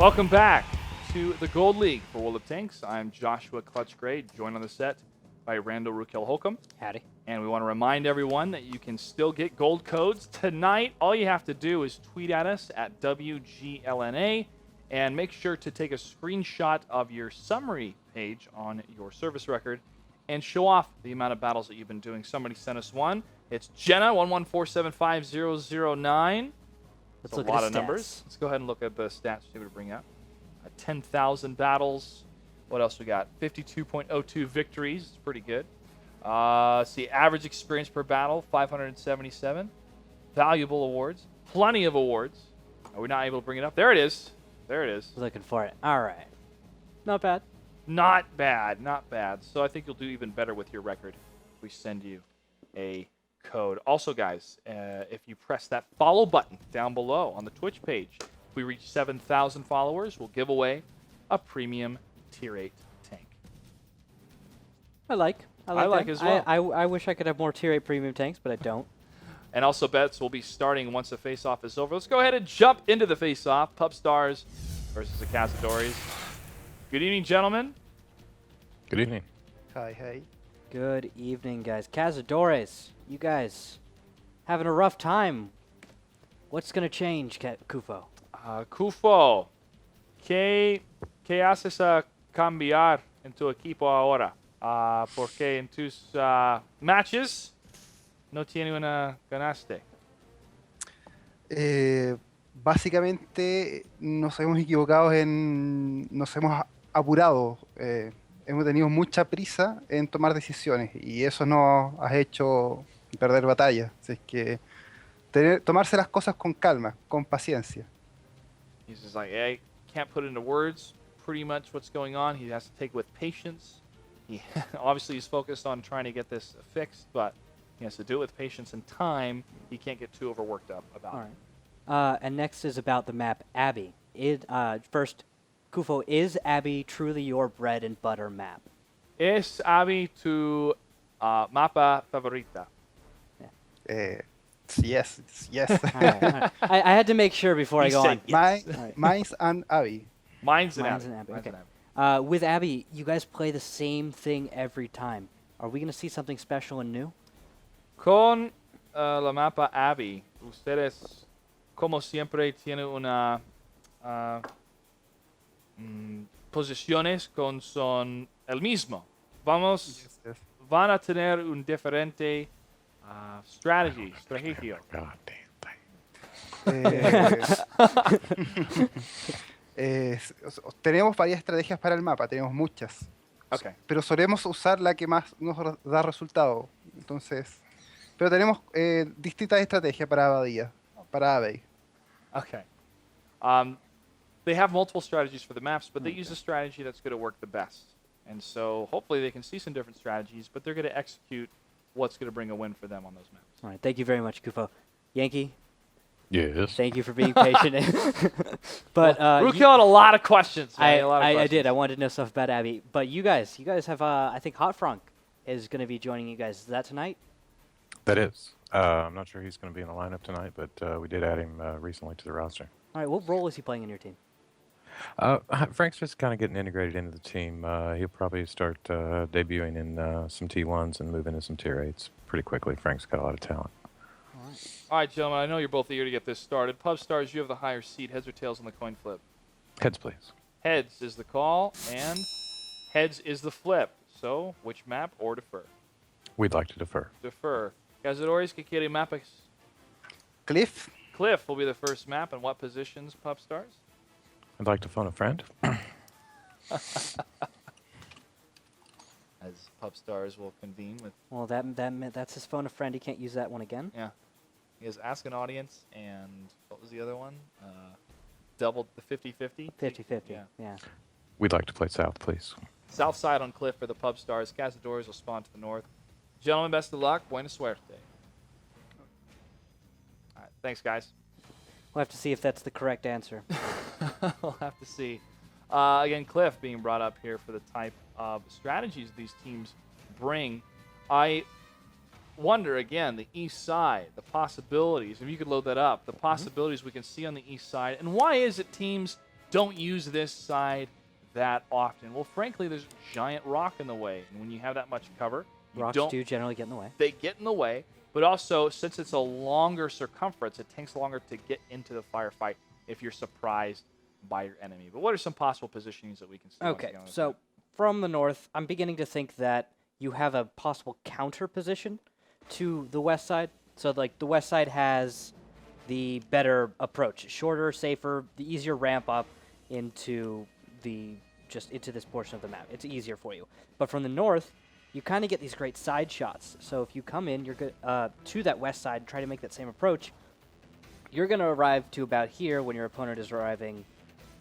Welcome back to the Gold League for World of Tanks. I'm Joshua Clutch Gray, joined on the set by Randall Rukel Holcomb. Howdy. And we want to remind everyone that you can still get gold codes tonight. All you have to do is tweet at us at WGLNA and make sure to take a screenshot of your summary page on your service record and show off the amount of battles that you've been doing. Somebody sent us one. It's Jenna 114750009. That's a lot of numbers. Let's go ahead and look at the stats, see what we bring up. 10,000 battles. What else we got? 52.02 victories. It's pretty good. See, average experience per battle, 577. Valuable awards. Plenty of awards. Are we not able to bring it up? There it is. There it is. Looking for it. All right. Not bad. Not bad. Not bad. So I think you'll do even better with your record if we send you a code. Also, guys, if you press that follow button down below on the Twitch page, if we reach 7,000 followers, we'll give away a premium Tier 8 tank. I like that. as well. I wish I could have more Tier 8 premium tanks, but I don't. And also bets will be starting once the face-off is over. Let's go ahead and jump into the face-off. Pub Stars versus the Cazadores. Good evening, gentlemen. Good evening. Hi, hi. Good evening, guys. Cazadores, you guys having a rough time. What's going to change, Kufo? Kufo, ¿qué haces a cambiar en tu equipo ahora? Porque en tus matches no tiene una ganaste. Básicamente nos hemos equivocado nos hemos apurado. Hemos tenido mucha prisa en tomar decisiones y eso nos ha hecho perder batallas. Así es que tomarse las cosas con calma, con paciencia. He's just like, I can't put into words pretty much what's going on. He has to take it with patience. He obviously he's focused on trying to get this fixed, but he has to do it with patience and time. He can't get too overworked up about All it. right. And next is about the map Abbey. First, Kufo, is Abbey truly your bread and butter map? ¿Es Abby tu mapa favorita? Yes. All right. I had to make sure before I go on. Yes. Mine's and Abby. Mine's an Mine's Abby. an Abbey, Mine's okay. an Abby. With Abbey, you guys play the same thing every time. Are we going to see something special and new? Con la mapa Abby, ustedes, como siempre, tienen una posiciones con son el mismo. Yes. Van a tener un diferente estrategia. God damn thing. Tenemos varias estrategias para el mapa, tenemos muchas. Okay. Pero solemos usar la que más nos da resultado. Entonces, pero tenemos distintas estrategias para Abbey. Okay. They have multiple strategies for the maps, but they use a strategy that's going to work the best. And so hopefully they can see some different strategies, but they're going to execute what's going to bring a win for them on those maps. All right. Thank you very much, Kufo. Yankee, Yes. thank you for being patient. But Rukel had a lot of questions. Man. I did. I wanted to know stuff about Abbey. But you guys have, I think Hot Frank is going to be joining you guys. Is that tonight? That is. I'm not sure he's going to be in the lineup tonight, but we did add him recently to the roster. All right. What role is he playing in your team? Frank's just kind of getting integrated into the team. He'll probably start debuting in some T1s and move into some Tier 8s pretty quickly. Frank's got a lot of talent. All right, gentlemen, I know you're both eager to get this started. Pub Stars, you have the higher seed. Heads or tails on the coin flip? Heads, please. Heads is the call, and heads is the flip. So, which map or defer? We'd like to defer. Defer. Cazadores, que quiere mapas? Cliff, Cliff will be the first map. And what positions, Pub Stars? I'd like to phone a friend. As Pub Stars will convene with. Well, that's his phone a friend. He can't use that one again. Yeah. He has Ask an Audience, and what was the other one? Doubled the 50-50? 50-50. Yeah. Yeah. We'd like to play south, please. South side on Cliff for the Pub Stars. Cazadores will spawn to the north. Gentlemen, best of luck. Buena suerte. All right, thanks, guys. We'll have to see if that's the correct answer. We'll have to see. Again, Cliff being brought up here for the type of strategies these teams bring. I wonder, again, the east side, the possibilities. If you could load that up, the possibilities we can see on the east side. And why is it teams don't use this side that often. Well, frankly, there's a giant rock in the way, and when you have that much cover, Rocks do generally get in the way. They get in the way, but also since it's a longer circumference, it takes longer to get into the firefight if you're surprised by your enemy. But what are some possible positionings that we can see? Okay, so from the north, I'm beginning to think that you have a possible counter position to the west side. So like the west side has the better approach, shorter, safer, the easier ramp up into into this portion of the map. It's easier for you. But from the north, you kind of get these great side shots. So if you come in, you're good to that west side, try to make that same approach. You're going to arrive to about here when your opponent is arriving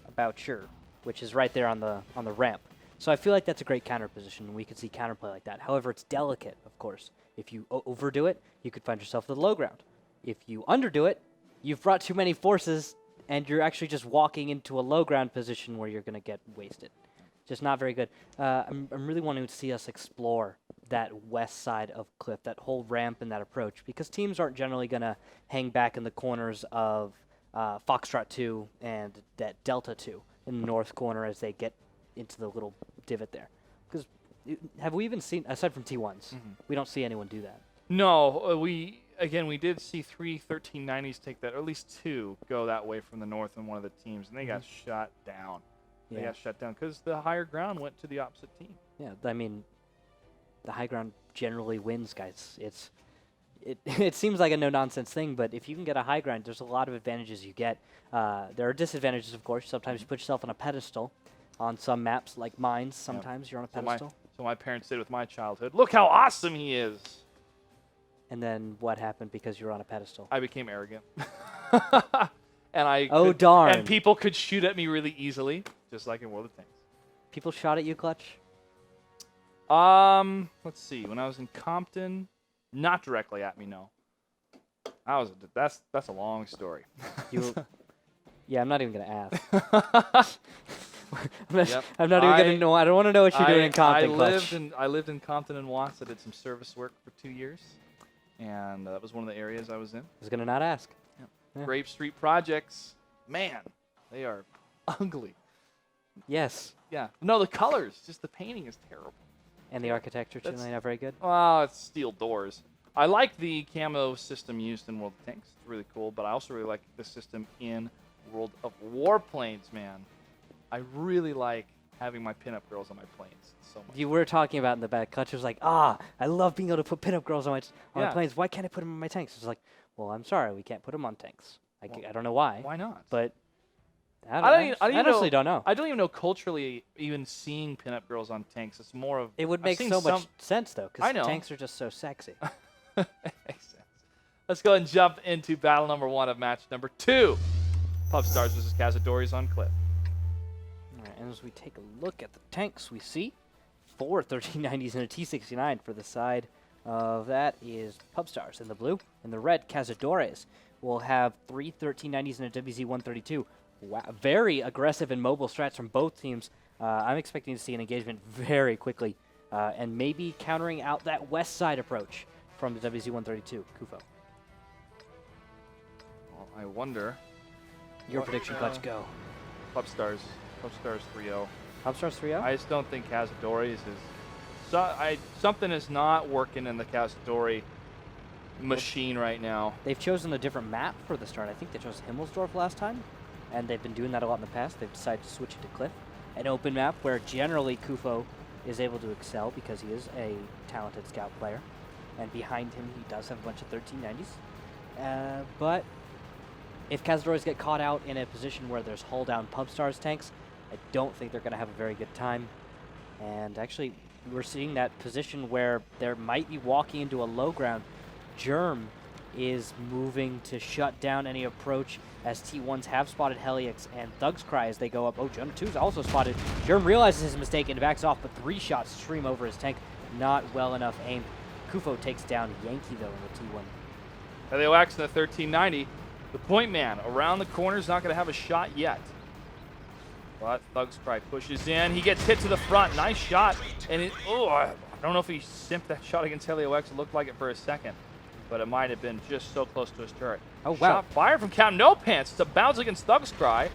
about here, which is right there on the ramp. So I feel like that's a great counter position. We could see counterplay like that. However, it's delicate, of course. If you overdo it, you could find yourself at the low ground. If you underdo it, you've brought too many forces, and you're actually just walking into a low ground position where you're going to get wasted. Just not very good. I'm really wanting to see us explore that west side of cliff, that whole ramp and that approach, because teams aren't generally going to hang back in the corners of Foxtrot 2 and that Delta 2 in the north corner as they get into the little divot there. Because have we even seen, aside from T1s, we don't see anyone do that. No, we did see 3 1390s take that, or at least 2 go that way from the north in one of the teams, and they got shot down. They got shut down because the higher ground went to the opposite team. Yeah, I mean, the high ground generally wins, guys. It seems like a no-nonsense thing, but if you can get a high ground, there's a lot of advantages you get. There are disadvantages, of course. Sometimes you put yourself on a pedestal. On some maps, like mines, sometimes you're on a pedestal. So my parents did with my childhood. Look how awesome he is. And then what happened because you were on a pedestal? I became arrogant. And darn. And people could shoot at me really easily, just like in World of Tanks. People shot at you, Clutch? Let's see. When I was in Compton, not directly at me, no. That's a long story. Yeah, I'm not even gonna ask. I'm not even gonna know. I don't want to know what you're doing in Compton, Clutch. I lived in Compton and Watts. I did some service work for 2 years, and that was one of the areas I was in. I was gonna not ask. Yeah. Grape Street projects, man, they are ugly. Yes. Yeah. No, the colors, just the painting is terrible. And the architecture, too, not very good? Well, it's steel doors. I like the camo system used in World of Tanks. It's really cool, but I also really like the system in World of Warplanes, man. I really like having my pinup girls on my planes so much. You were talking about in the back. Clutch was like, I love being able to put pinup girls on my planes. Why can't I put them on my tanks? It's like, well, I'm sorry, we can't put them on tanks. I don't know why. Why not? But I honestly don't know. I don't even know culturally even seeing pinup girls on tanks. It's more of... It would make so much sense, though, because tanks are just so sexy. Makes sense. Let's go ahead and jump into battle number 1 of match number 2. Pub Stars versus Cazadores on Cliff. All right, and as we take a look at the tanks, we see 4 1390s and a T69 for the side of that is Pub Stars in the blue. In the red, Cazadores will have 3 1390s and a WZ-132. Wow, very aggressive and mobile strats from both teams. I'm expecting to see an engagement very quickly and maybe countering out that west side approach from the WZ-132. Kufo. Well, I wonder... Your prediction, Clutch, go. Pub Stars 3-0. Pub Stars 3-0? I just don't think Cazadores is... something is not working in the Cazadore machine right now. They've chosen a different map for the start. I think they chose Himmelsdorf last time, and they've been doing that a lot in the past. They've decided to switch it to Cliff, an open map where generally Kufo is able to excel because he is a talented scout player, and behind him he does have a bunch of 1390s. But if Cazadores get caught out in a position where there's hull down Pub Stars tanks, I don't think they're going to have a very good time. And actually, we're seeing that position where there might be walking into a low ground. Germ is moving to shut down any approach as T1s have spotted Helix and Thug's Cry as they go up. Oh, Germ 2's also spotted. Germ realizes his mistake and backs off, but 3 shots stream over his tank. Not well enough aimed. Kufo takes down Yankee, though, in the T1. LAOX in the 1390. The point man around the corner is not going to have a shot yet. But Thug's Cry pushes in. He gets hit to the front. Nice shot. And I don't know if he simped that shot against LAOX. It looked like it for a second. But it might have been just so close to his turret. Oh, wow. Shot fired from Captain No Pants. It's a bounce against Thug's Cry.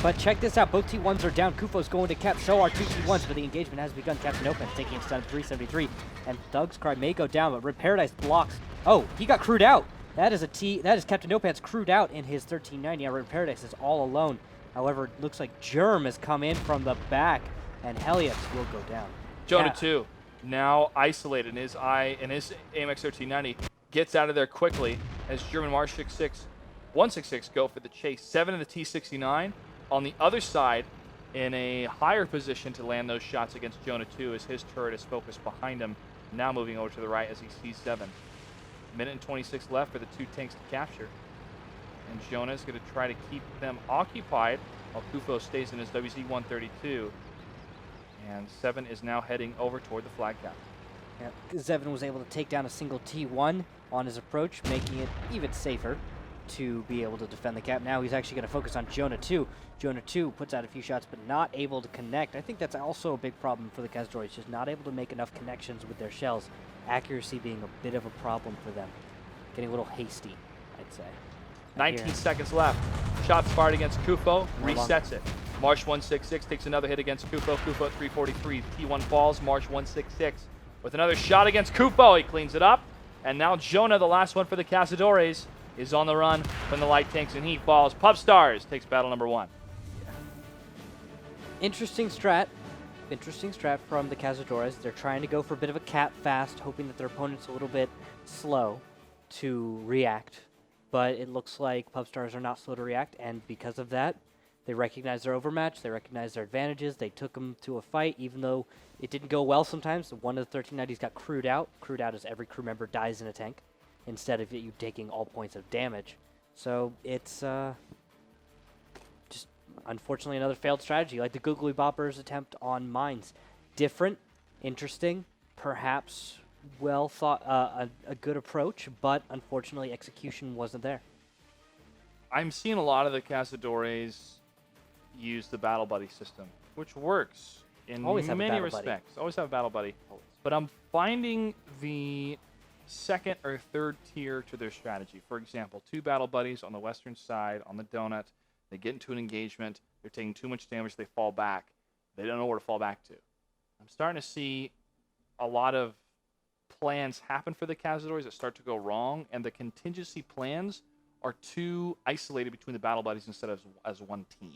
But check this out. Both T1s are down. Kufo's going to cap. So are two T1s, but the engagement has begun. Captain Open taking him down to 373. And Thug's Cry may go down, but Red Paradise blocks. Oh, he got crewed out. That is Captain Nopan's crewed out in his 1390. Now Red Paradise is all alone. However, it looks like Germ has come in from the back, and Heliox will go down. Jonah 2, now isolated in his AMX 1390, gets out of there quickly as German Warship 166 go for the chase. 7 in the T69 on the other side in a higher position to land those shots against Jonah 2 as his turret is focused behind him, now moving over to the right as he sees 7. Minute and 26 left for the 2 tanks to capture. And Jonah is going to try to keep them occupied while Kufo stays in his WZ-132. And 7 is now heading over toward the flag cap. Yeah, Zevin was able to take down a single T1 on his approach, making it even safer to be able to defend the cap. Now he's actually going to focus on Jonah 2. Jonah 2 puts out a few shots, but not able to connect. I think that's also a big problem for the Cazadores, just not able to make enough connections with their shells. Accuracy being a bit of a problem for them. Getting a little hasty, I'd say. 19 seconds left. Shots fired against Kufo, resets it. Marsh 166 takes another hit against Kufo. Kufo at 343. T1 falls. Marsh 166 with another shot against Kufo. He cleans it up. And now Jonah, the last one for the Cazadores, is on the run from the light tanks, and he falls. Pub Stars takes battle number 1. Interesting strat from the Cazadores. They're trying to go for a bit of a cap fast, hoping that their opponent's a little bit slow to react. But it looks like Pub Stars are not slow to react, and because of that, they recognize their overmatch, they recognize their advantages, they took them to a fight, even though it didn't go well sometimes. One of the 1390s got crewed out. Crewed out is every crew member dies in a tank, instead of you taking all points of damage. So it's just unfortunately another failed strategy, like the Googly Bopper's attempt on mines. Different, interesting, perhaps well thought, a good approach, but unfortunately execution wasn't there. I'm seeing a lot of the Cazadores use the Battle Buddy system, which works in many respects. Always have a Battle Buddy. But I'm finding the second or third tier to their strategy. For example, 2 Battle Buddies on the western side, on the donut. They get into an engagement. They're taking too much damage. They fall back. They don't know where to fall back to. I'm starting to see a lot of plans happen for the Cazadores that start to go wrong, and the contingency plans are too isolated between the Battle Buddies instead of as one team.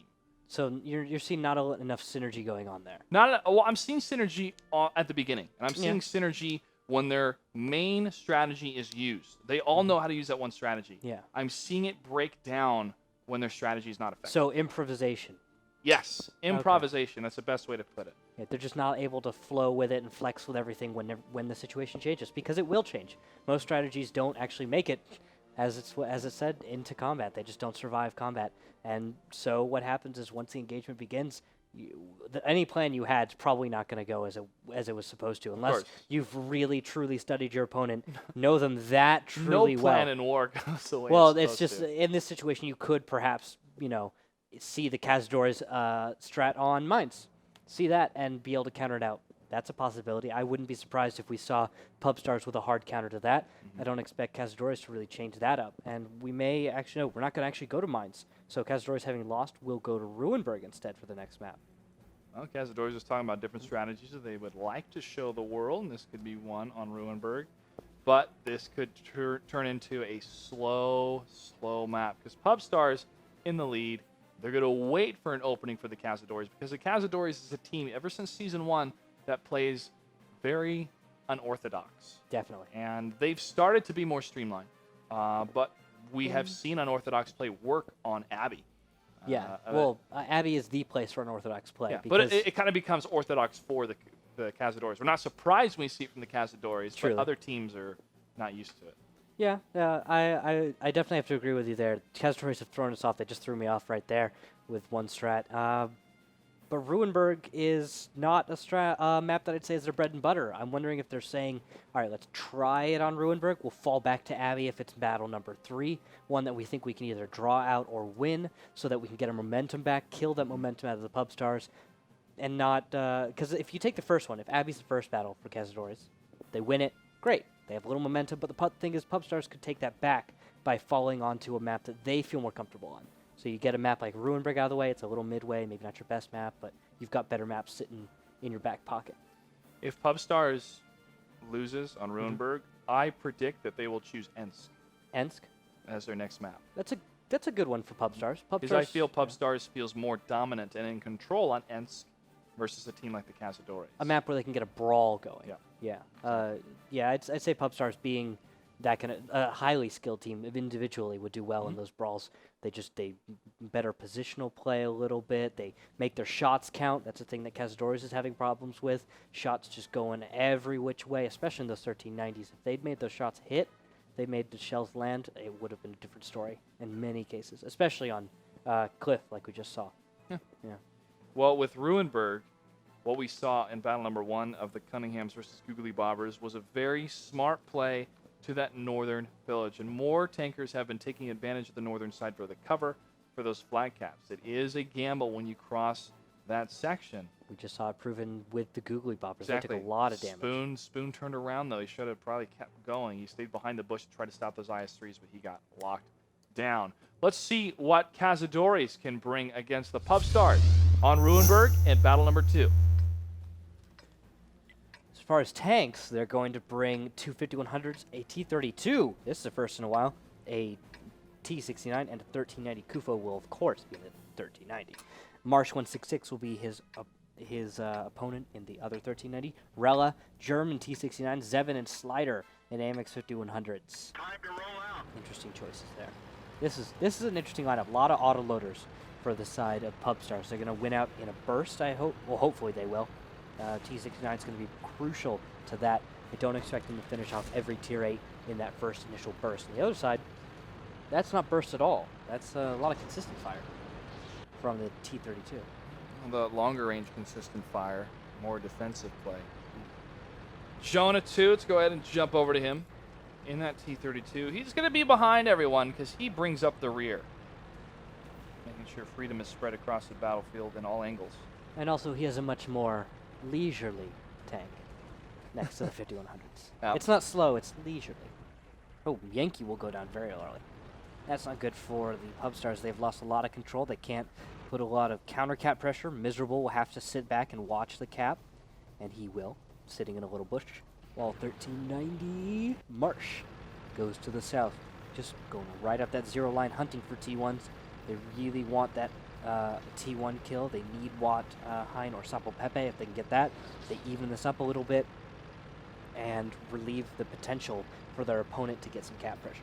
So you're seeing not enough synergy going on there. Well, I'm seeing synergy at the beginning, and I'm seeing synergy when their main strategy is used. They all know how to use that one strategy. Yeah. I'm seeing it break down when their strategy is not effective. So improvisation. Yes, improvisation. Okay. That's the best way to put it. Yeah, they're just not able to flow with it and flex with everything when the situation changes, because it will change. Most strategies don't actually make it, as it said, into combat. They just don't survive combat. And so what happens is once the engagement begins, any plan you had is probably not going to go as it was supposed to, unless you've really truly studied your opponent, know them that truly well. No plan in war goes the way it's just in this situation you could perhaps see the Cazadores strat on mines, see that and be able to counter it out. That's a possibility. I wouldn't be surprised if we saw Pub Stars with a hard counter to that. I don't expect Cazadores to really change that up. And we may actually, no, we're not going to actually go to mines. So Cazadores, having lost, will go to Ruinberg instead for the next map. Well, Cazadores is talking about different strategies that they would like to show the world, and this could be one on Ruinberg. But this could turn into a slow map, because Pub Stars in the lead. They're going to wait for an opening for the Cazadores, because the Cazadores is a team, ever since Season 1, that plays very unorthodox. Definitely. And they've started to be more streamlined. But we have seen unorthodox play work on Abbey. Abbey is the place for unorthodox play. Yeah, but it kind of becomes orthodox for the Cazadores. We're not surprised when we see it from the Cazadores, but other teams are not used to it. Yeah, I definitely have to agree with you there. Cazadores have thrown us off. They just threw me off right there with one strat. But Ruinberg is not a map that I'd say is their bread and butter. I'm wondering if they're saying, all right, let's try it on Ruinberg. We'll fall back to Abbey if it's battle number 3, one that we think we can either draw out or win so that we can get our momentum back, kill that momentum out of the Pub Stars, and not, because if you take the first one, if Abbey's the first battle for Cazadores, they win it, great. They have a little momentum, but the thing is Pub Stars could take that back by falling onto a map that they feel more comfortable on. So you get a map like Ruinberg out of the way, it's a little midway, maybe not your best map, but you've got better maps sitting in your back pocket. If PubStars loses on Ruinberg, I predict that they will choose Ensk Ensk, as their next map. that's a good one for PubStars. Because I feel PubStars feels more dominant and in control on Ensk versus a team like the Cazadores. A map where they can get a brawl going. Yeah. Yeah. I'd say PubStars being that kind of a highly skilled team individually would do well in those brawls. They better positional play a little bit. They make their shots count. That's the thing that Cazadores is having problems with. Shots just going every which way, especially in those 1390s. If they'd made those shots hit, they made the shells land, it would have been a different story in many cases, especially on Cliff, like we just saw. Yeah. Yeah. Well, with Ruinberg, what we saw in battle number 1 of the Cunninghams versus Googly Bobbers was a very smart play to that northern village. And more tankers have been taking advantage of the northern side for the cover for those flag caps. It is a gamble when you cross that section. We just saw it proven with the Googly Boppers. Exactly. They took a lot of damage. Spoon turned around, though. He should have probably kept going. He stayed behind the bush to try to stop those IS-3s, but he got locked down. Let's see what Cazadores can bring against the PubStars on Ruinberg in battle number 2. As far as tanks, they're going to bring two 5100s, a T-32. This is the first in a while. A T-69 and a 1390. Kufo will, of course, be the 1390. Marsh 166 will be his opponent in the other 1390. Rella, German T-69, Zevin, and Slider in AMX 5100s. Time to roll out. Interesting choices there. This is an interesting lineup. A lot of autoloaders for the side of PubStars. They're going to win out in a burst, I hope. Well, hopefully they will. T-69 is going to be crucial to that. I don't expect them to finish off every Tier 8 in that first initial burst. On the other side, that's not burst at all. That's a lot of consistent fire from the T-32. The longer range consistent fire, more defensive play. Jonah 2, let's go ahead and jump over to him in that T-32. He's going to be behind everyone because he brings up the rear, making sure freedom is spread across the battlefield in all angles. And also, he has a much more leisurely tank next to the 5100s. Yeah. It's not slow, it's leisurely. Oh, Yankee will go down very early. That's not good for the PubStars. They've lost a lot of control. They can't put a lot of counter cap pressure. Miserable will have to sit back and watch the cap, and he will, sitting in a little bush. While 1390 Marsh goes to the south, just going right up that zero line, hunting for T1s. They really want that T1 kill. They need Watt, Hein, or Sapo Pepe. If they can get that, they even this up a little bit and relieve the potential for their opponent to get some cap pressure.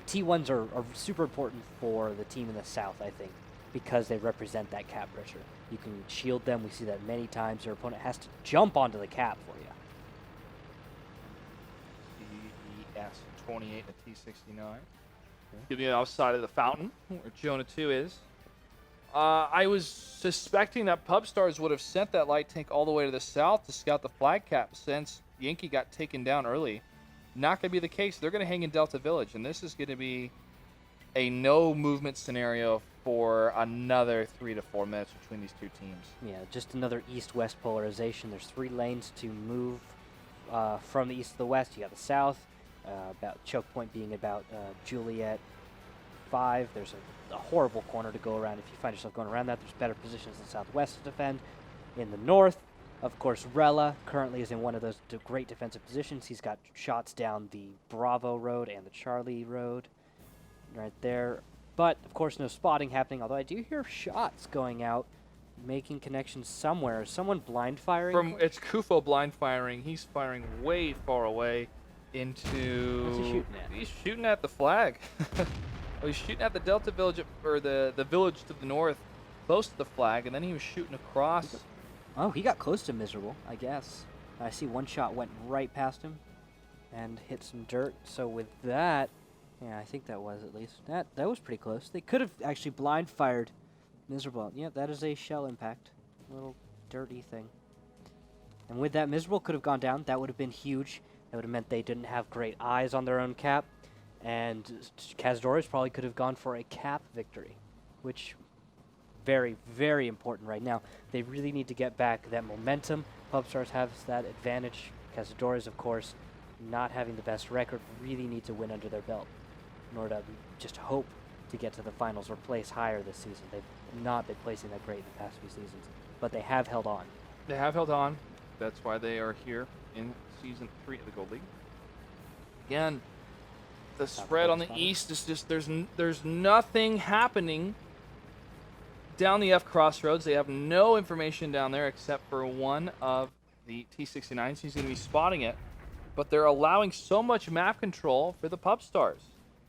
T1s are super important for the team in the south, I think, because they represent that cap pressure. You can shield them. We see that many times. Your opponent has to jump onto the cap for you. ES-28 at T-69. Give me the outside of the fountain, where Jonah 2 is. I was suspecting that PubStars would have sent that light tank all the way to the south to scout the flag cap since Yankee got taken down early. Not going to be the case. They're going to hang in Delta Village, and this is going to be a no movement scenario for another 3 to 4 minutes between these two teams. Yeah, just another east-west polarization. There's 3 lanes to move from the east to the west. You got the south, about choke point being about Juliet 5. There's a horrible corner to go around. If you find yourself going around that, there's better positions in the southwest to defend. In the north, of course, Rella currently is in one of those great defensive positions. He's got shots down the Bravo Road and the Charlie Road right there. But, of course, no spotting happening, although I do hear shots going out, making connections somewhere. Is someone blind firing? It's Kufo blind firing. He's firing way far away into... What's he shooting at? He's shooting at the flag. Well, he's shooting at the Delta Village, or the village to the north, close to the flag, and then he was shooting across. Oh, he got close to Miserable, I guess. I see one shot went right past him and hit some dirt. So with that, yeah, I think that was at least. That was pretty close. They could have actually blind fired Miserable. Yeah, that is a shell impact. A little dirty thing. And with that, Miserable could have gone down. That would have been huge. That would have meant they didn't have great eyes on their own cap. And Cazadores probably could have gone for a cap victory, which very, very important right now. They really need to get back that momentum. PubStars has that advantage. Cazadores, of course, not having the best record, really need to win under their belt in order to just hope to get to the finals or place higher this season. They've not been placing that great in the past few seasons, but they have held on. They have held on. That's why they are here in Season 3 of the Gold League. Again, the spread on the East is just, there's nothing happening down the F crossroads. They have no information down there except for one of the T-69s. He's going to be spotting it. But they're allowing so much map control for the Pub Stars.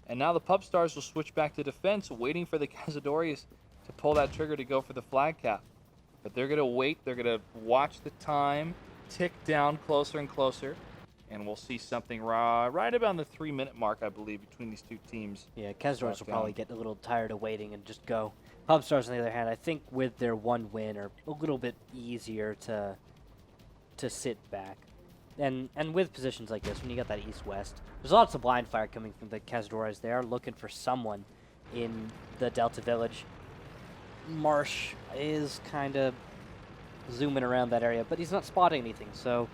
And now the Pub Stars will switch back to defense, waiting for the Cazadores to pull that trigger to go for the flag cap. But they're going to wait. They're going to watch the time tick down closer and closer. And we'll see something right about the 3-minute mark, I believe, between these two teams. Yeah, Cazadores will probably get a little tired of waiting and just go. Pub Stars, on the other hand, I think with their one win are a little bit easier to sit back. And with positions like this, when you got that east-west, there's lots of blind fire coming from the Cazadores. They are looking for someone in the Delta Village. Marsh is kind of zooming around that area, but he's not spotting anything, so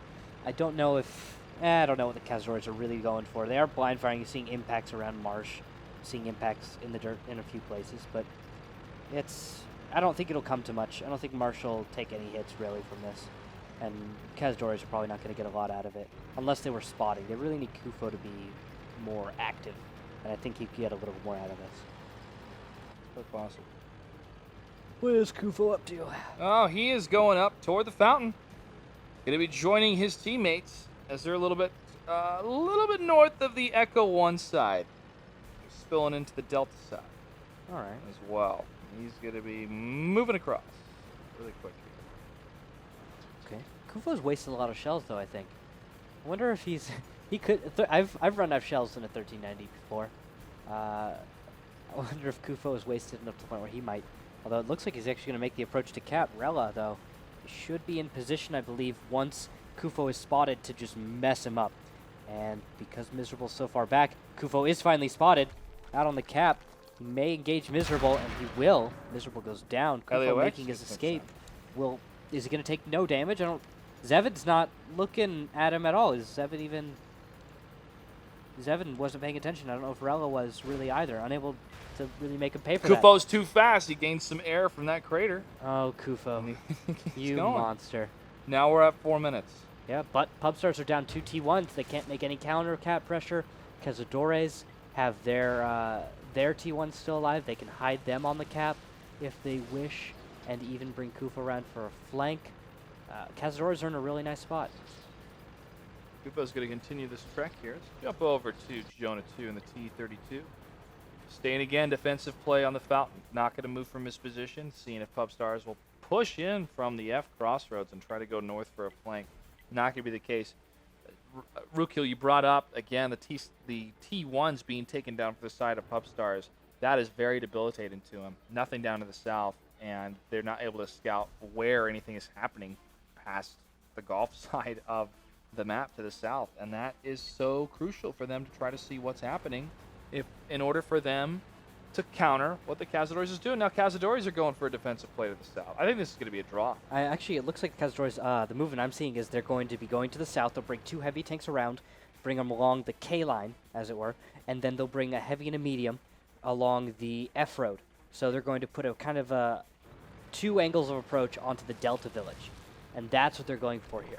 I don't know if... I don't know what the Cazadores are really going for. They are blind firing. You're seeing impacts around Marsh, seeing impacts in the dirt in a few places, but it's... I don't think it'll come to much. I don't think Marsh will take any hits, really, from this. And Cazadores are probably not going to get a lot out of it, unless they were spotting. They really need Kufo to be more active, and I think he could get a little more out of this. That's possible. What is Kufo up to? Oh, he is going up toward the fountain. Going to be joining his teammates as they're a little bit north of the Echo 1 side. They're spilling into the Delta side. All right. As well. He's going to be moving across really quick. Okay. Kufo's wasting a lot of shells, though, I think. I wonder if he's... he could... I've run out of shells in a 1390 before. I wonder if Kufo is wasted enough to the point where he might... Although it looks like he's actually going to make the approach to Cap. Rella, though, should be in position, I believe, once Kufo is spotted to just mess him up. And because Miserable's so far back, Kufo is finally spotted out on the Cap. He may engage Miserable, and he will. Miserable goes down. Kufo making his escape. Is he going to take no damage? Zevin's not looking at him at all. Is Zevin even... Zevin wasn't paying attention. I don't know if Rella was really either. Unable to really make him pay for that. Kufo's too fast. He gained some air from that crater. Oh, Kufo. You monster. Now we're at 4 minutes. Yeah, but Pub Stars are down 2 T1s. They can't make any counter cap pressure. Cazadores have their T1s still alive. They can hide them on the cap if they wish, and even bring Kufo around for a flank. Cazadores are in a really nice spot. Kufo's going to continue this trek here. Let's jump over to Jonah 2 in the T-32. Staying again, defensive play on the fountain. Not going to move from his position. Seeing if Pub Stars will push in from the F crossroads and try to go north for a flank. Not going to be the case. Rukil, you brought up, again, the T1s being taken down for the side of Pub Stars. That is very debilitating to him. Nothing down to the south, and they're not able to scout where anything is happening past the Gulf side of the map to the south, and that is so crucial for them to try to see what's happening in order for them to counter what the Cazadores is doing. Now, Cazadores are going for a defensive play to the south. I think this is going to be a draw. Actually, it looks like the Cazadores, the movement I'm seeing is they're going to be going to the south. They'll bring 2 heavy tanks around, bring them along the K line, as it were, and then they'll bring a heavy and a medium along the F road. So they're going to put a kind of 2 angles of approach onto the Delta Village, and that's what they're going for here.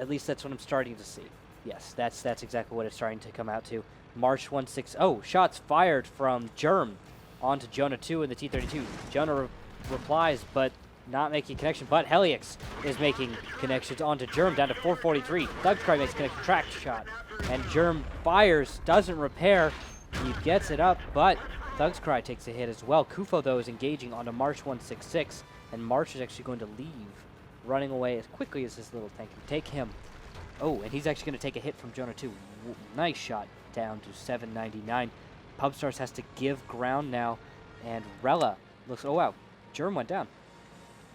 At least that's what I'm starting to see. Yes, that's exactly what it's starting to come out to. March 1-6. Oh, shots fired from Germ onto Jonah 2 in the T-32. Jonah replies, but not making connection. But Helix is making connections onto Germ down to 443. Thugcry makes connection, tracked shot. And Germ fires, doesn't repair. He gets it up, but Thugcry takes a hit as well. Kufo, though, is engaging onto March 166, and March is actually going to leave, running away as quickly as his little tank can take him. Oh, and he's actually going to take a hit from Jonah 2. Nice shot down to 799. Pub Stars has to give ground now, and Rella looks... Oh, wow. Germ went down.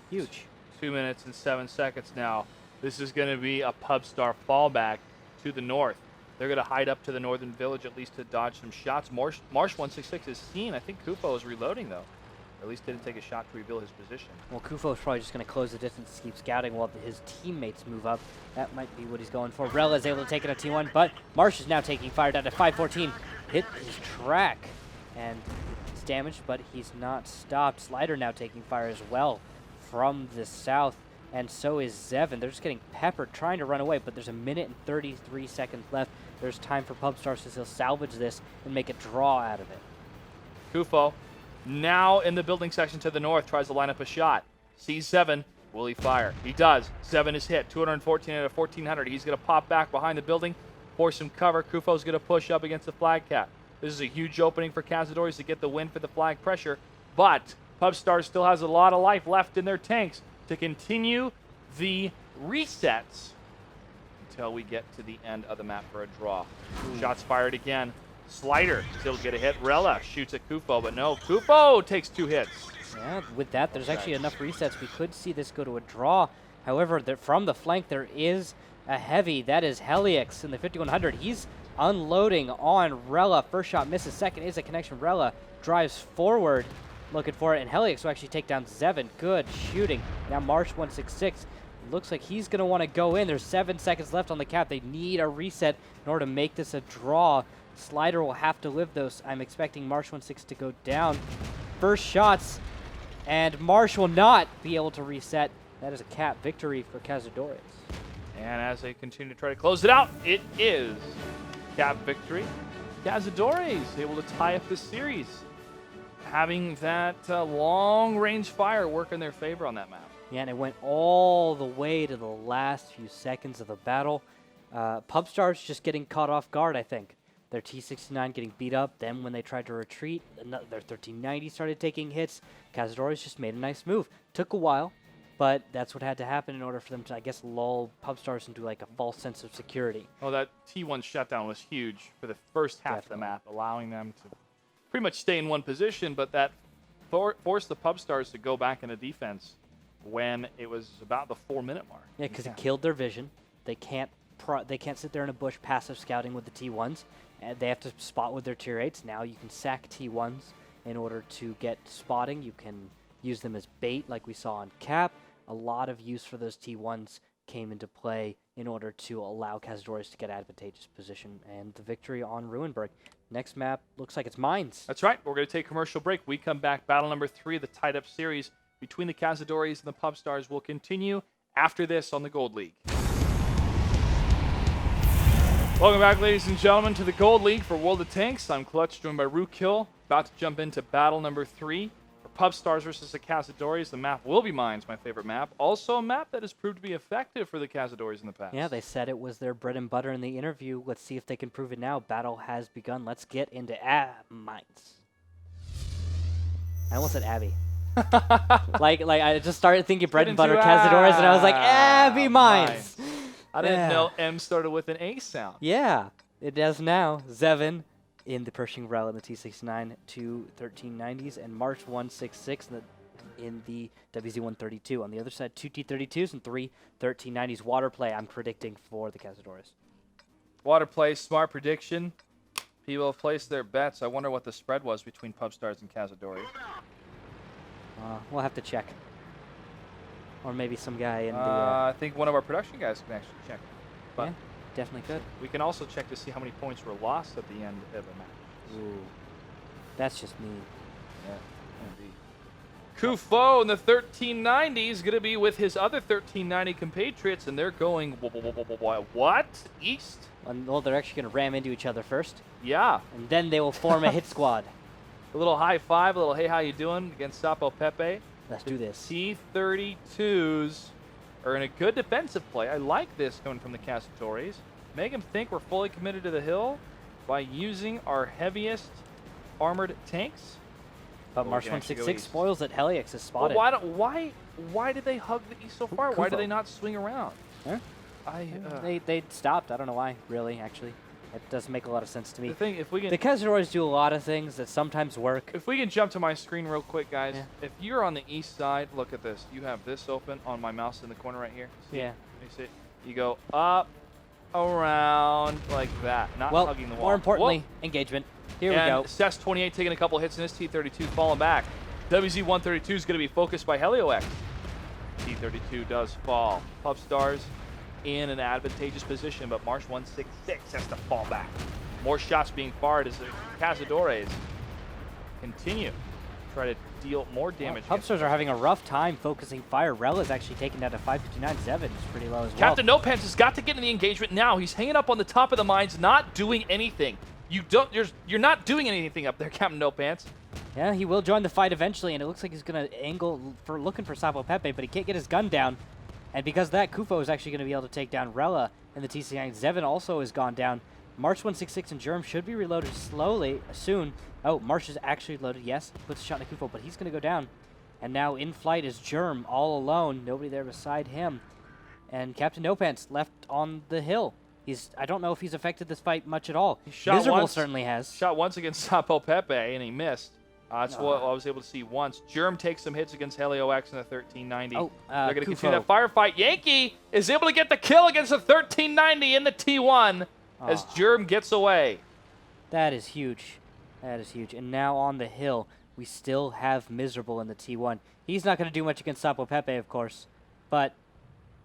Huge. 2 minutes and 7 seconds now. This is going to be a Pub Star fallback to the north. They're going to hide up to the northern village at least to dodge some shots. Marsh 166 is seen. I think Kufo is reloading, though. Or at least didn't take a shot to reveal his position. Well, Kufo is probably just going to close the distance, keep scouting while his teammates move up. That might be what he's going for. Rella is able to take it on T1, but Marsh is now taking fire down to 514. Hit his track, and damaged, but he's not stopped. Slider now taking fire as well from the south, and so is Zevin. They're just getting peppered, trying to run away, but there's 1 minute and 33 seconds left. There's time for Pubstars to still salvage this and make a draw out of it. Kufo, now in the building section to the north, tries to line up a shot. Sees Zevin. Will he fire? He does. Zevin is hit. 214 out of 1,400. He's going to pop back behind the building for some cover. Kufo's going to push up against the flag cap. This is a huge opening for Cazadores to get the win for the flag pressure, but Pubstars still has a lot of life left in their tanks to continue the resets until we get to the end of the map for a draw. Shots fired again. Slider still get a hit. Rella shoots at Kufo, but no, Kufo takes 2 hits. Yeah, with that, there's actually enough resets. We could see this go to a draw. However, from the flank, there is a heavy. That is Helix in the 5100. He's unloading on Rella. First shot misses. Second is a connection. Rella drives forward looking for it, and Helix will actually take down Zevin. Good shooting. Now Marsh 166. Looks like he's going to want to go in. There's 7 seconds left on the cap. They need a reset in order to make this a draw. Slider will have to live those. I'm expecting Marsh 16 to go down. First shots, and Marsh will not be able to reset. That is a cap victory for Cazadores. And as they continue to try to close it out, it is cap victory. Cazadores able to tie up this series, having that long-range fire work in their favor on that map. Yeah, and it went all the way to the last few seconds of the battle. Pubstars just getting caught off guard, I think. Their T-69 getting beat up. Then when they tried to retreat, their 1390 started taking hits. Cazadores just made a nice move. Took a while, but that's what had to happen in order for them to, I guess, lull Pubstars into like a false sense of security. Oh, that T1 shutdown was huge for the first half of the map, allowing them to pretty much stay in one position, but that forced the Pubstars to go back into defense when it was about the 4-minute mark. Yeah, because it killed their vision. They can't sit there in a bush passive scouting with the T1s. They have to spot with their tier 8s. Now you can sack T1s in order to get spotting. You can use them as bait like we saw on Cap. A lot of use for those T1s came into play in order to allow Cazadores to get advantageous position and the victory on Ruinberg. Next map looks like it's Mines. That's right. We're going to take a commercial break. We come back. Battle number 3 of the tied-up series between the Cazadores and the Pubstars will continue after this on the Gold League. Welcome back, ladies and gentlemen, to the Gold League for World of Tanks. I'm Clutch, joined by Rookhill. About to jump into battle number 3 for Pubstars versus the Cazadores. The map will be Mines, my favorite map. Also a map that has proved to be effective for the Cazadores in the past. Yeah, they said it was their bread and butter in the interview. Let's see if they can prove it now. Battle has begun. Let's get into Mines. I almost said Abby. like I just started thinking bread and butter Cazadores, and I was like, Abby Mines. I didn't know M started with an A sound. Yeah, it does now. Zevin in the Pershing Rel in the T-69, 2 1390s, and March 166 in the WZ-132. On the other side, 2 T-32s and 3 1390s. Water play, I'm predicting for the Cazadores. Water play, smart prediction. People have placed their bets. I wonder what the spread was between Pubstars and Cazadores. We'll have to check. Or maybe some guy in the... I think one of our production guys can actually check. But yeah, definitely could. We can also check to see how many points were lost at the end of a match. Ooh. That's just mean. Yeah, indeed. Kufo in the 1390 is going to be with his other 1390 compatriots, and they're going, what? East? Well, they're actually going to ram into each other first. Yeah. And then they will form a hit squad. A little high five, a little hey, how you doing against Sapo Pepe. Let's do this. T-32s are in a good defensive play. I like this coming from the Cazadores. Make them think we're fully committed to the hill by using our heaviest armored tanks. But March 166 spoils it. Helix is spotted. Well, why did they hug the east so far? Why did they not swing around? Huh? They stopped. I don't know why, really, actually. It doesn't make a lot of sense to me. The thing, if we can, the Cazadores do a lot of things that sometimes work. If we can jump to my screen real quick, guys. Yeah. If you're on the east side, look at this. You have this open on my mouse in the corner right here. See? Yeah. You see? You go up, around, like that. Not hugging the wall. More importantly, Whoa. engagement. Here we go. Cess 28 taking a couple hits in his T-32, falling back. WZ-132 is going to be focused by Heliox. T-32 does fall. Pubstars in an advantageous position, but March 166 has to fall back. More shots being fired as the Cazadores continue. Try to deal more damage. Pubstars are having a rough time focusing fire. Rel is actually taken down to 559.7. It's pretty low as well. Captain No Pants has got to get in the engagement now. He's hanging up on the top of the mines, not doing anything. You're not doing anything up there, Captain No Pants. Yeah, he will join the fight eventually, and it looks like he's going to angle for looking for Sapo Pepe, but he can't get his gun down. And because of that, Kufo is actually going to be able to take down Rella, and the TC9. Zevin also has gone down. March 166 and Germ should be reloaded soon. Oh, March is actually loaded, yes. Puts a shot in Kufo, but he's going to go down. And now in flight is Germ, all alone. Nobody there beside him. And Captain No Pants left on the hill. I don't know if he's affected this fight much at all. Miserable certainly has. Shot once against Sapo Pepe, and he missed. That's what I was able to see once. Germ takes some hits against Helio X in the 1390. Oh, they're going to continue that firefight. Yankee is able to get the kill against the 1390 in the T1 as Germ gets away. That is huge. That is huge. And now on the hill, we still have Miserable in the T1. He's not going to do much against Sapo Pepe, of course, but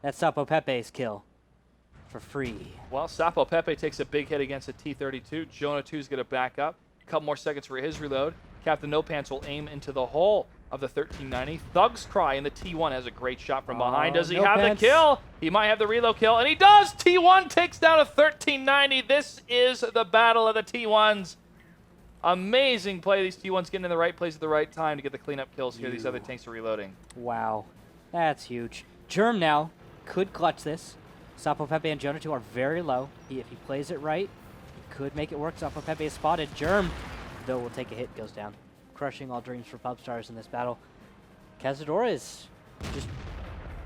that's Sapo Pepe's kill for free. Well, Sapo Pepe takes a big hit against a T32. Jonah 2 is going to back up. A couple more seconds for his reload. Captain No Pants will aim into the hull of the 1390. Thug's Cry in the T1 has a great shot from behind. Does he have the kill? He might have the reload kill, and he does! T1 takes down a 1390. This is the battle of the T1s. Amazing play. These T1s getting in the right place at the right time to get the cleanup kills here. These other tanks are reloading. Wow. That's huge. Germ now could clutch this. Sapo Pepe and Jonah 2 are very low. If he plays it right, he could make it work. Sapo Pepe is spotted. Germ, though, will take a hit, goes down. Crushing all dreams for Pubstars in this battle. Cazadores just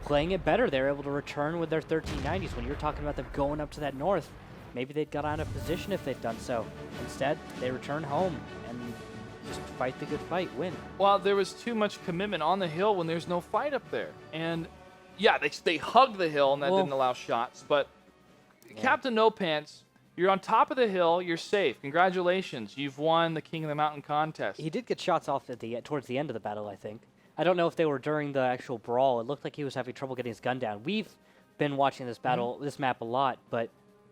playing it better. They're able to return with their 1390s. When you're talking about them going up to that north, maybe they'd got out of position if they'd done so. Instead, they return home and just fight the good fight, win. Well, there was too much commitment on the hill when there's no fight up there. And, yeah, they hugged the hill, and that didn't allow shots. But Captain No Pants, you're on top of the hill. You're safe. Congratulations. You've won the King of the Mountain contest. He did get shots off at towards the end of the battle, I think. I don't know if they were during the actual brawl. It looked like he was having trouble getting his gun down. We've been watching this battle, this map a lot, but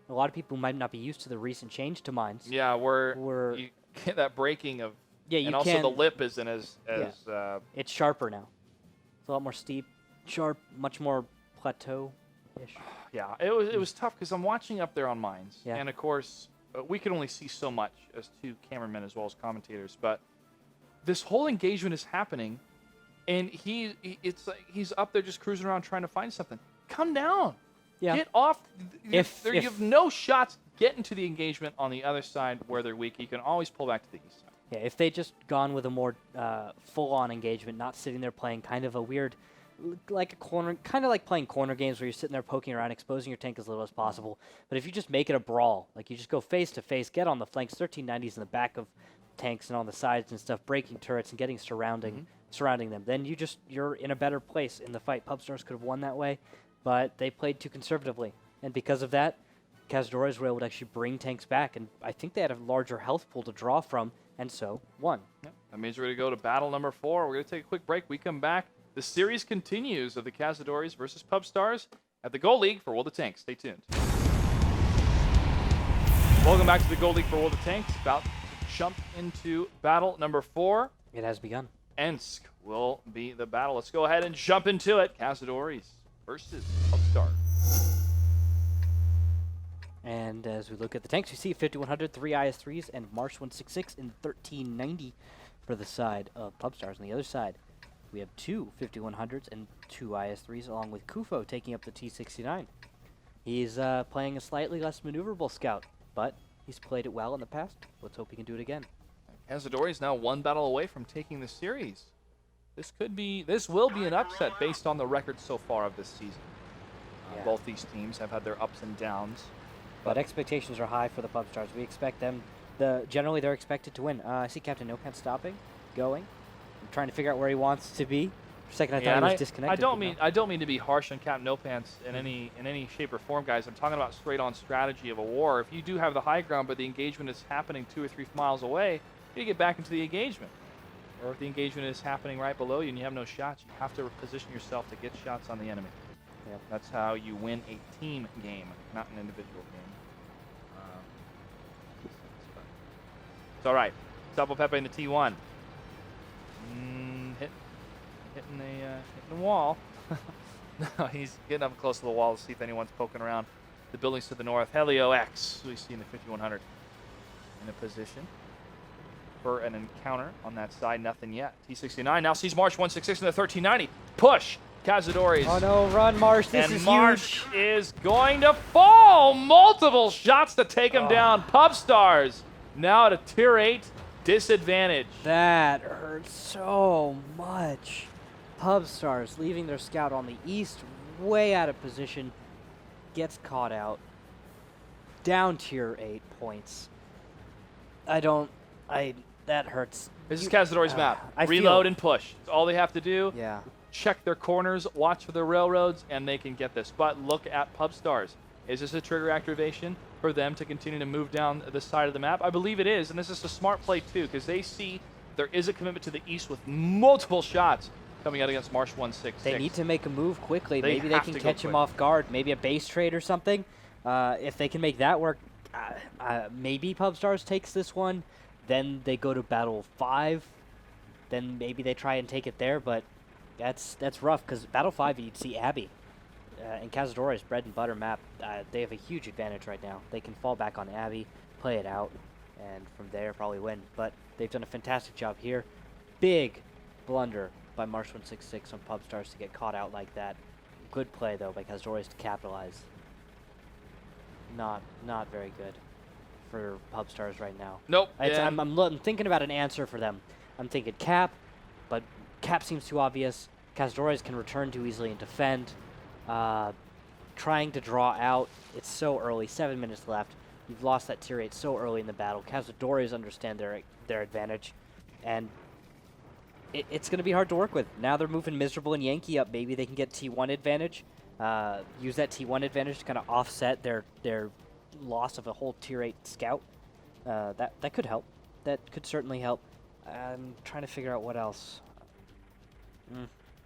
a lot of people might not be used to the recent change to mines. Yeah, you get that breaking of... Yeah, you and also the lip isn't as it's sharper now. It's a lot more steep, sharp, much more plateau-ish. Yeah, it was tough because I'm watching up there on mines. Yeah. And, of course, we can only see so much as two cameramen as well as commentators. But this whole engagement is happening, and it's like he's up there just cruising around trying to find something. Come down. Yeah. Get off. You have no shots getting to the engagement on the other side where they're weak. You can always pull back to the east side. Yeah, if they just gone with a more full-on engagement, not sitting there playing kind of a weird, kind of like playing corner games where you're sitting there poking around, exposing your tank as little as possible. But if you just make it a brawl, like you just go face to face, get on the flanks, 1390s in the back of tanks and on the sides and stuff, breaking turrets and getting surrounding them, then you're in a better place in the fight. Pubstars could have won that way, but they played too conservatively, and because of that, Cazadores were able to actually bring tanks back, and I think they had a larger health pool to draw from, and so won. Yep. That means we're going to go to battle number 4. We're going to take a quick break. We come back. The series continues of the Cazadores versus Pubstars at the Gold League for World of Tanks. Stay tuned. Welcome back to the Gold League for World of Tanks. About to jump into battle number 4. It has begun. Ensk will be the battle. Let's go ahead and jump into it. Cazadores versus Pubstars. And as we look at the tanks, we see 5100, 3 IS-3s, and March 166 and 1390 for the side of Pubstars. On the other side, we have 2 5100s and 2 IS-3s, along with Kufo taking up the T69. He's playing a slightly less maneuverable scout, but he's played it well in the past. Let's hope he can do it again. Cazadores now one battle away from taking the series. This will be an upset based on the record so far of this season. Both these teams have had their ups and downs. But expectations are high for the Pubstars. We expect them, generally they're expected to win. I see Captain No Pants stopping, going. I'm trying to figure out where he wants to be. For a second I thought he was disconnected. I don't mean to be harsh on Captain No Pants in any shape or form, guys. I'm talking about straight on strategy of a war. If you do have the high ground, but the engagement is happening 2 or 3 miles away, you get back into the engagement. Or if the engagement is happening right below you and you have no shots, you have to position yourself to get shots on the enemy. Yeah. That's how you win a team game, not an individual game. It's all right. Sapo Pepe in the T1. Hitting the wall. No, he's getting up close to the wall to see if anyone's poking around the buildings to the north. Helio X, we see in the 5100, in a position for an encounter on that side. Nothing yet. T-69 now sees Marsh 166 in the 1390. Push. Cazadores. Oh no, run Marsh, this is and Marsh huge. is going to fall. Multiple shots to take him down. Pub Stars now at a tier 8 disadvantage. That hurts so much. Pub Stars leaving their scout on the east, way out of position, gets caught out. Down tier 8 points. That hurts. This is Cazadores' map. I Reload feel- and push. That's all they have to do. Yeah. Check their corners, watch for the railroads, and they can get this. But look at Pub Stars. Is this a trigger activation for them to continue to move down the side of the map? I believe it is, and this is a smart play too, because they see there is a commitment to the east with multiple shots coming out against Marsh 166. They need to make a move quickly. They Maybe they have can to go catch him quick. off guard. Maybe a base trade or something. If they can make that work, maybe Pub Stars takes this one. Then they go to Battle 5. Then maybe they try and take it there, but that's rough because Battle 5 you'd see Abbey. And Cazadores, bread and butter map, they have a huge advantage right now. They can fall back on Abbey, play it out, and from there probably win. But they've done a fantastic job here. Big blunder by Marsh 166 on Pub Stars to get caught out like that. Good play though by Cazadores to capitalize. Not very good for Pub Stars right now. Nope. I'm thinking about an answer for them. I'm thinking Cap, but Cap seems too obvious. Cazadores can return too easily and defend. Trying to draw out. It's so early. 7 minutes left. You've lost that tier 8 so early in the battle. Cazadores understand their advantage, and it's going to be hard to work with. Now they're moving Miserable and Yankee up. Maybe they can get T1 advantage. Use that T1 advantage to kind of offset their loss of a whole tier 8 scout. That could help. That could certainly help. I'm trying to figure out what else.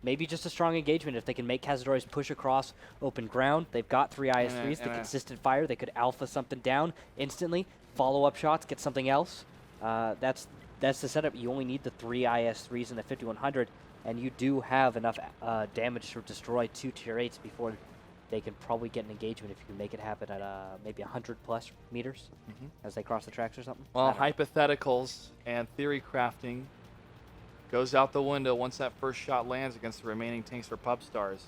Maybe just a strong engagement if they can make Cazadores push across open ground. They've got 3 IS-3s, the consistent fire. They could alpha something down instantly, follow-up shots, get something else. That's the setup. You only need the 3 IS-3s in the 5100, and you do have enough damage to destroy 2 tier 8s before they can probably get an engagement if you can make it happen at maybe 100+ meters as they cross the tracks or something. Well, hypotheticals and theory crafting goes out the window once that first shot lands against the remaining tanks for Pub Stars.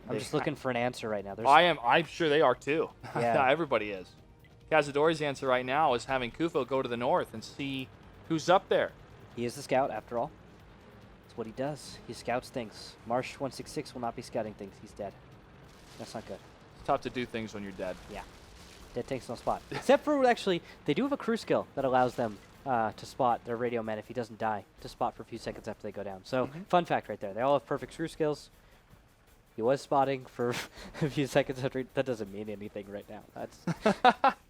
I'm just looking for an answer right now. I'm sure they are too. Yeah. Everybody is. Cazadores' answer right now is having Kufo go to the north and see who's up there. He is the scout, after all. That's what he does. He scouts things. Marsh 166 will not be scouting things. He's dead. That's not good. It's tough to do things when you're dead. Yeah. Dead takes no spot. Except for, actually, they do have a crew skill that allows them to spot their radio man if he doesn't die, to spot for a few seconds after they go down. So, fun fact right there. They all have perfect crew skills. He was spotting for a few seconds after. That doesn't mean anything right now.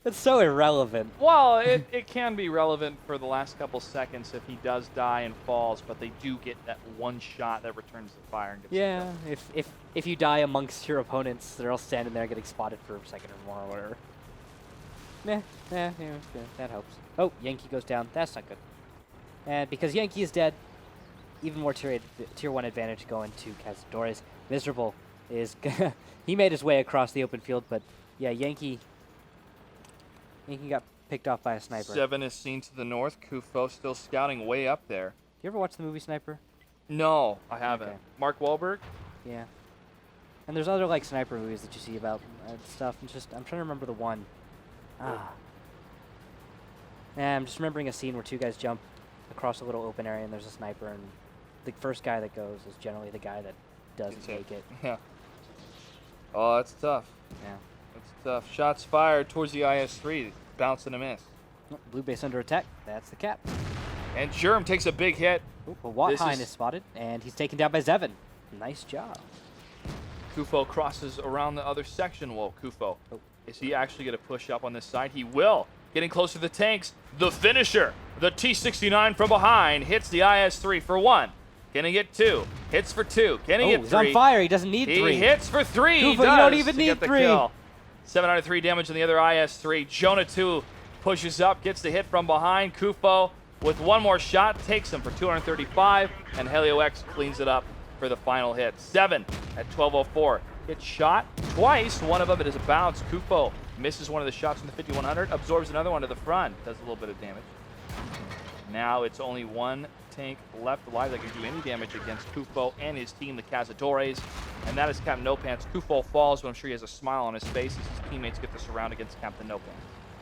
That's so irrelevant. Well, it can be relevant for the last couple seconds if he does die and falls, but they do get that one shot that returns the fire and gets Yeah, if you die amongst your opponents, they're all standing there getting spotted for a second or more or whatever. Yeah, that helps. Oh, Yankee goes down. That's not good. And because Yankee is dead, even more tier 1 advantage going to Cazadores. Miserable is he made his way across the open field, but yeah, Yankee got picked off by a sniper. 7 is seen to the north. Kufo still scouting way up there. You ever watch the movie Sniper? No, I haven't. Okay. Mark Wahlberg? Yeah. And there's other like sniper movies that you see about stuff. I'm trying to remember the one. Yeah, I'm just remembering a scene where 2 guys jump across a little open area and there's a sniper, and the first guy that goes is generally the guy that doesn't make it. Yeah. Oh, that's tough. Yeah. That's tough. Shots fired towards the IS-3. Bounce and a miss. Oh, blue base under attack. That's the cap. And Germ takes a big hit. Ooh, well, Wathein is spotted, and he's taken down by Zevin. Nice job. Kufo crosses around the other section. Whoa, Kufo. Oh. Is he actually going to push up on this side? He will. Getting close to the tanks. The finisher. The T-69 from behind hits the IS-3 for 1. Can he get 2? Hits for 2. Can he get 3? He's on fire. He doesn't need 3. He hits for 3. Kufo, He you does don't even to need get the 3. Kill. 7 out of 3 damage on the other IS-3. Jonah 2 pushes up, gets the hit from behind. Kufo with one more shot, takes him for 235, and Helio X cleans it up for the final hit. 7 at 12:04. Gets shot twice. One of them, it is a bounce. Kufo misses one of the shots from the 5100, absorbs another one to the front, does a little bit of damage. Now it's only one tank left alive that can do any damage against Kufo and his team, the Cazadores, and that is Captain No Pants. Kufo falls, but I'm sure he has a smile on his face as his teammates get the surround against Captain No Pants.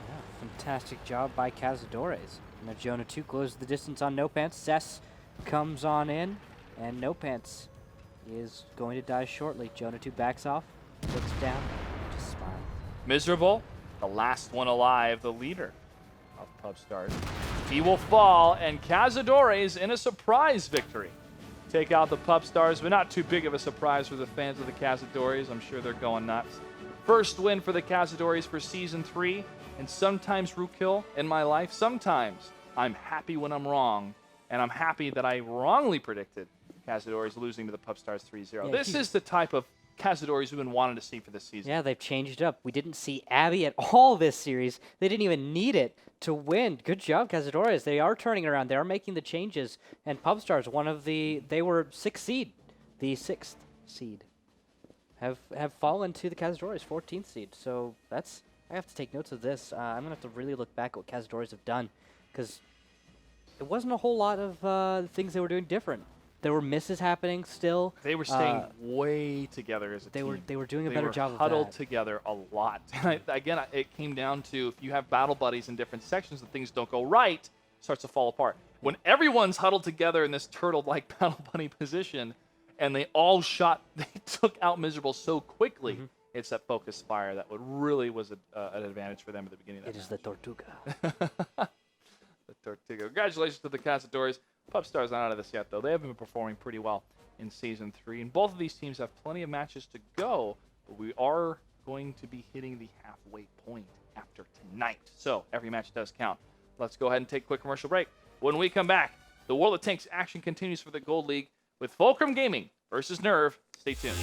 Yeah, fantastic job by Cazadores. Now Jonah 2 closes the distance on No Pants. Cess comes on in, and No Pants is going to die shortly. Jonah 2 backs off, looks down, just smiles. Miserable, the last one alive, the leader of Pub Stars. He will fall, and Cazadores in a surprise victory take out the Pub Stars, but not too big of a surprise for the fans of the Cazadores. I'm sure they're going nuts. First win for the Cazadores for Season 3, and sometimes, Rookhill, in my life, sometimes I'm happy when I'm wrong, and I'm happy that I wrongly predicted Cazadores losing to the Pub Stars 3-0. Yeah, this is the type of Cazadores we've been wanting to see for this season. Yeah, they've changed up. We didn't see Abby at all this series. They didn't even need it to win. Good job, Cazadores. They are turning it around. They are making the changes. And Pub Stars, they were 6th seed. The 6th seed have fallen to the Cazadores, 14th seed. So I have to take notes of this. I'm going to have to really look back at what Cazadores have done, because it wasn't a whole lot of things they were doing different. There were misses happening still. They were staying way together as a team. They were doing a better job of that. Huddled together a lot. And again, it came down to, if you have battle buddies in different sections and things don't go right, it starts to fall apart. When everyone's huddled together in this turtle-like battle buddy position, and they took out Miserable so quickly, it's that focus fire that really was an advantage for them at the beginning of that It is the Tortuga. The Tortuga. Congratulations to the Cazadores. Pub Stars not out of this yet, though. They have been performing pretty well in Season 3. And both of these teams have plenty of matches to go, but we are going to be hitting the halfway point after tonight. So every match does count. Let's go ahead and take a quick commercial break. When we come back, the World of Tanks action continues for the Gold League with Fulcrum Gaming versus Nerve. Stay tuned.